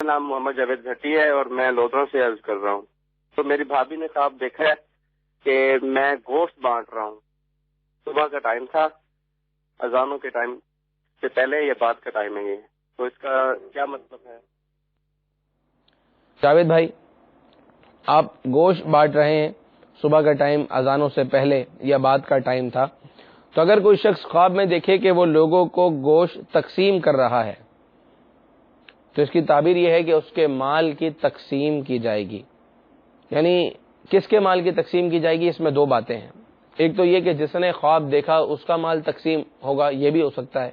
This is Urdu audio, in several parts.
نام محمد جاوید بھٹی ہے اور میں لودھرا سے عرض کر رہا ہوں. تو میری بھابھی نے خواب دیکھا ہے کہ میں گوشت بانٹ رہا ہوں. صبح کا ٹائم تھا, اذانوں کے ٹائم سے پہلے یہ بات کا ٹائم ہے یہ, تو اس کا کیا مطلب ہے؟ جاوید بھائی, آپ گوشت بانٹ رہے ہیں, صبح کا ٹائم اذانوں سے پہلے یا بعد کا ٹائم تھا, تو اگر کوئی شخص خواب میں دیکھے کہ وہ لوگوں کو گوشت تقسیم کر رہا ہے تو اس کی تعبیر یہ ہے کہ اس کے مال کی تقسیم کی جائے گی. یعنی کس کے مال کی تقسیم کی جائے گی, اس میں دو باتیں ہیں. ایک تو یہ کہ جس نے خواب دیکھا اس کا مال تقسیم ہوگا, یہ بھی ہو سکتا ہے.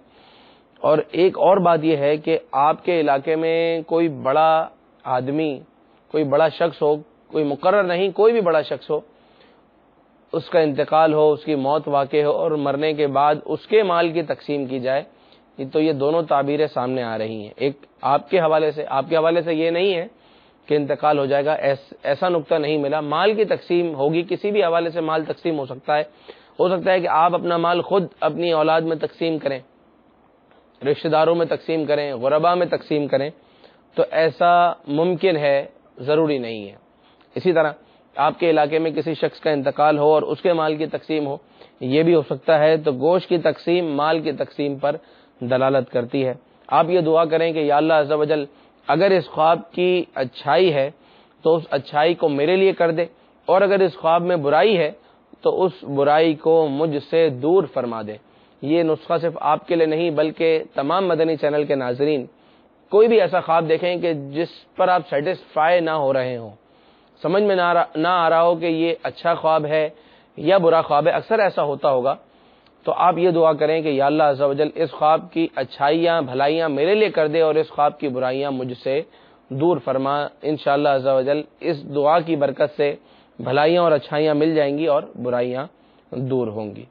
اور ایک اور بات یہ ہے کہ آپ کے علاقے میں کوئی بڑا آدمی, کوئی بڑا شخص ہو, کوئی مقرر نہیں, کوئی بھی بڑا شخص ہو, اس کا انتقال ہو, اس کی موت واقع ہو اور مرنے کے بعد اس کے مال کی تقسیم کی جائے. تو یہ دونوں تعبیریں سامنے آ رہی ہیں. ایک آپ کے حوالے سے یہ نہیں ہے کہ انتقال ہو جائے گا, ایسا نقطہ نہیں ملا. مال کی تقسیم ہوگی, کسی بھی حوالے سے مال تقسیم ہو سکتا ہے کہ آپ اپنا مال خود اپنی اولاد میں تقسیم کریں, رشتہ داروں میں تقسیم کریں, غربا میں تقسیم کریں, تو ایسا ممکن ہے, ضروری نہیں ہے. اسی طرح آپ کے علاقے میں کسی شخص کا انتقال ہو اور اس کے مال کی تقسیم ہو, یہ بھی ہو سکتا ہے. تو گوشت کی تقسیم مال کی تقسیم پر دلالت کرتی ہے. آپ یہ دعا کریں کہ یا اللہ عز و جل, اگر اس خواب کی اچھائی ہے تو اس اچھائی کو میرے لیے کر دے, اور اگر اس خواب میں برائی ہے تو اس برائی کو مجھ سے دور فرما دے. یہ نسخہ صرف آپ کے لیے نہیں بلکہ تمام مدنی چینل کے ناظرین, کوئی بھی ایسا خواب دیکھیں کہ جس پر آپ سیٹسفائی نہ ہو رہے ہوں, سمجھ میں نہ آ رہا ہو کہ یہ اچھا خواب ہے یا برا خواب ہے, اکثر ایسا ہوتا ہوگا, تو آپ یہ دعا کریں کہ یا اللہ عز و جل اس خواب کی اچھائیاں بھلائیاں میرے لیے کر دے اور اس خواب کی برائیاں مجھ سے دور فرما. انشاءاللہ عز و جل اس دعا کی برکت سے بھلائیاں اور اچھائیاں مل جائیں گی اور برائیاں دور ہوں گی.